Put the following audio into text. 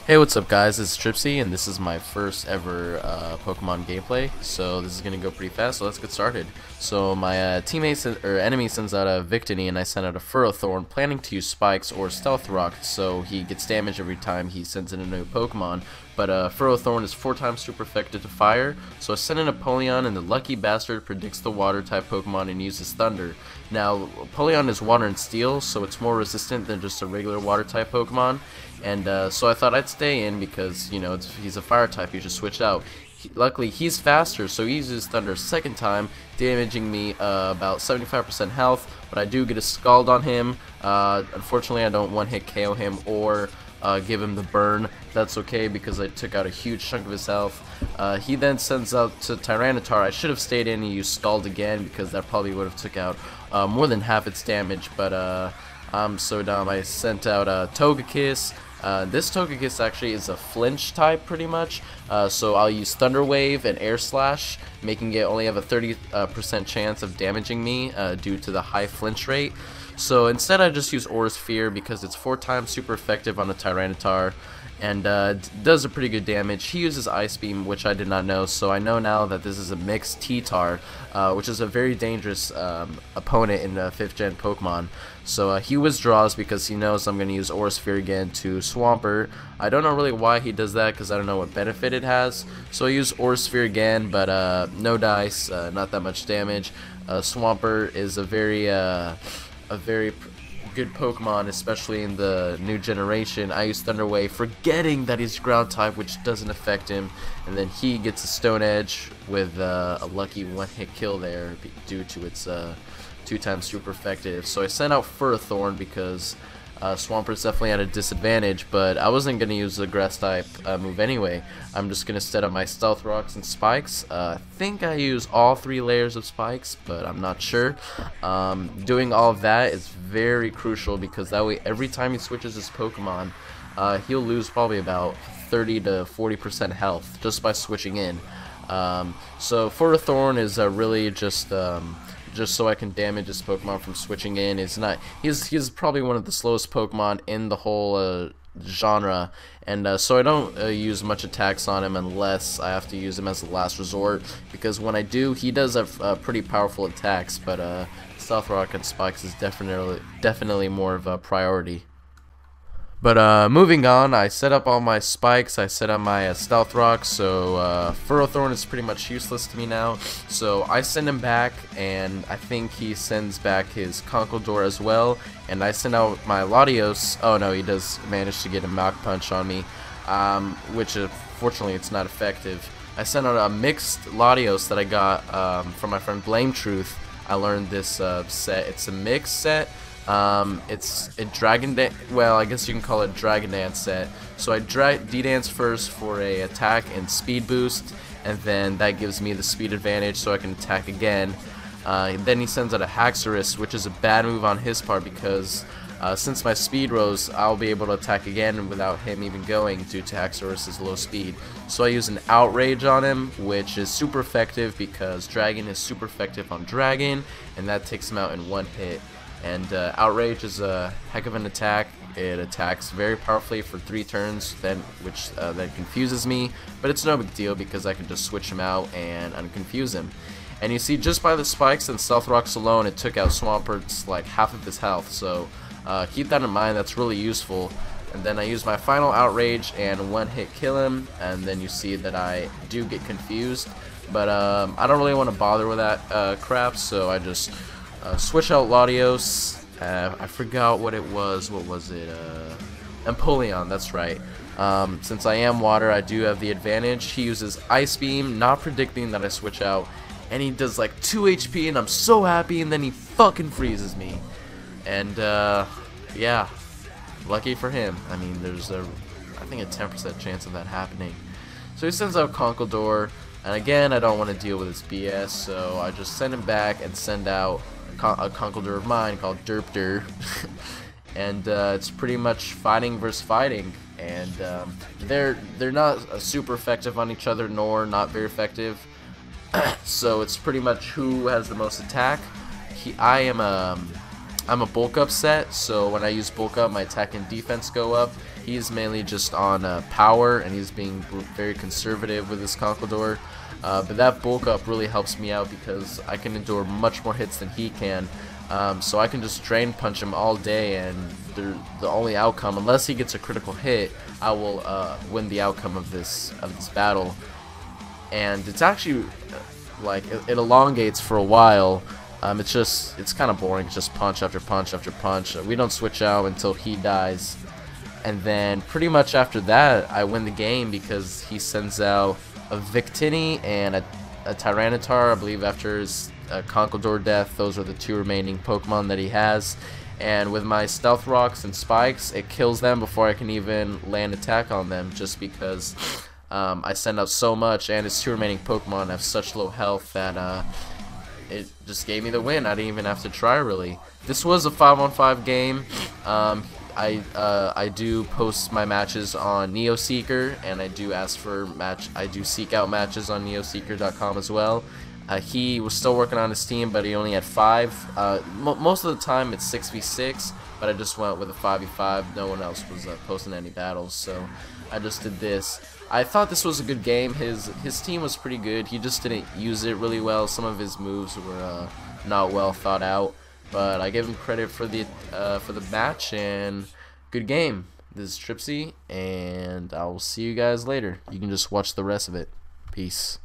Hey, what's up guys, it's Trippze and this is my first ever Pokemon gameplay, so this is gonna go pretty fast, so let's get started. So my enemy sends out a Victini and I send out a Ferrothorn, planning to use Spikes or Stealth Rock, so he gets damage every time he sends in a new Pokemon. But Ferrothorn is 4 times super effective to fire, so I send in Apollyon and the lucky bastard predicts the water type Pokemon and uses Thunder. Now, Apollyon is water and steel, so it's more resistant than just a regular water type Pokemon. And so I thought I'd stay in because, you know, he's a fire type, you should switch out. Luckily, he's faster, so he uses Thunder a second time, damaging me about 75% health, but I do get a Scald on him. Unfortunately, I don't one-hit KO him or give him the burn. That's okay because I took out a huge chunk of his health. He then sends out to Tyranitar. I should have stayed in and used Scald again because that probably would have took out more than half its damage, but I'm so dumb. I sent out Togekiss. This Togekiss actually is a flinch type pretty much, so I'll use Thunder Wave and Air Slash, making it only have a 30% chance of damaging me due to the high flinch rate. So instead I just use Aura Sphere because it's 4 times super effective on a Tyranitar and does a pretty good damage. He uses Ice Beam, which I did not know, so I know now that this is a mixed T-Tar, which is a very dangerous opponent in 5th gen Pokemon. So he withdraws because he knows I'm going to use Aura Sphere again to Swampert. I don't know really why he does that because I don't know what benefit it has. So I use Aura Sphere again, but no dice, not that much damage. Swampert is a very good Pokemon, especially in the new generation. I use Thunder Wave, forgetting that he's ground type, which doesn't affect him, and then he gets a Stone Edge with a lucky one-hit kill there due to its 2 times super effective. So I sent out Ferrothorn because Swampert's definitely at a disadvantage, but I wasn't going to use the grass type move anyway. I'm just going to set up my Stealth Rocks and Spikes. I think I use all 3 layers of Spikes, but I'm not sure. Doing all of that is very crucial because that way every time he switches his Pokemon, he'll lose probably about 30 to 40% health just by switching in. So Ferrothorn is really just so I can damage this Pokemon from switching in. He's probably one of the slowest Pokemon in the whole genre, and so I don't use much attacks on him unless I have to use him as a last resort, because when I do, he does have pretty powerful attacks, but Stealth Rock and Spikes is definitely more of a priority. But moving on, I set up all my Spikes, I set up my Stealth Rock, so Ferrothorn is pretty much useless to me now. So I send him back, and I think he sends back his Conkeldurr as well, and I send out my Latios. Oh no, he does manage to get a Mach Punch on me, which fortunately it's not effective. I sent out a mixed Latios that I got from my friend Blame Truth. I learned this set. It's a mixed set. It's a Dragon Dance, well, I guess you can call it Dragon Dance set. So I D-Dance first for a attack and speed boost, and then that gives me the speed advantage so I can attack again. Then he sends out a Haxorus, which is a bad move on his part because since my speed rose, I'll be able to attack again without him even going due to Haxorus' low speed. So I use an Outrage on him, which is super effective because Dragon is super effective on Dragon, and that takes him out in 1 hit. And Outrage is a heck of an attack. It attacks very powerfully for 3 turns, which then confuses me, but it's no big deal because I can just switch him out and unconfuse him. And you see, just by the Spikes and Stealth Rocks alone, it took out Swampert's like half of his health, so keep that in mind, that's really useful. And then I use my final Outrage and one-hit kill him, and then you see that I do get confused, but I don't really want to bother with that crap, so I just switch out Latios. I forgot what it was. What was it? Empoleon, that's right. Since I am water, I do have the advantage. He uses Ice Beam, not predicting that I switch out, and he does like 2 HP, and I'm so happy, and then he fucking freezes me. And yeah, lucky for him. I mean, there's I think a 10% chance of that happening. So he sends out Conkeldurr, and again, I don't want to deal with his BS, so I just send him back and send out a Conkeldurr of mine called Derpter. And it's pretty much fighting versus fighting, and they're not super effective on each other, nor not very effective. So it's pretty much who has the most attack. I'm a bulk up set, so when I use bulk up, my attack and defense go up, He's mainly just on power, and he's being very conservative with his Conkeldurr. But that bulk up really helps me out because I can endure much more hits than he can. So I can just drain punch him all day, and the only outcome, unless he gets a critical hit, I will win the outcome of this battle. And it's actually like it elongates for a while. It's kind of boring. It's just punch after punch after punch. We don't switch out until he dies, and then pretty much after that I win the game because he sends out a Victini and a Tyranitar. I believe after his Conkeldurr death, those are the 2 remaining Pokemon that he has. And with my Stealth Rocks and Spikes, it kills them before I can even land attack on them, just because I send out so much, and his 2 remaining Pokemon have such low health that it just gave me the win. I didn't even have to try, really. This was a 5-on-5 game. I do post my matches on NeoSeeker, and I do seek out matches on neoseeker.com as well. He was still working on his team, but he only had 5. Most of the time it's 6v6, but I just went with a 5v5. No one else was posting any battles, so I just did this. I thought this was a good game. His team was pretty good. He just didn't use it really well. Some of his moves were not well thought out, but I give him credit for the match, and good game. This is Trippze, and I will see you guys later. You can just watch the rest of it. Peace.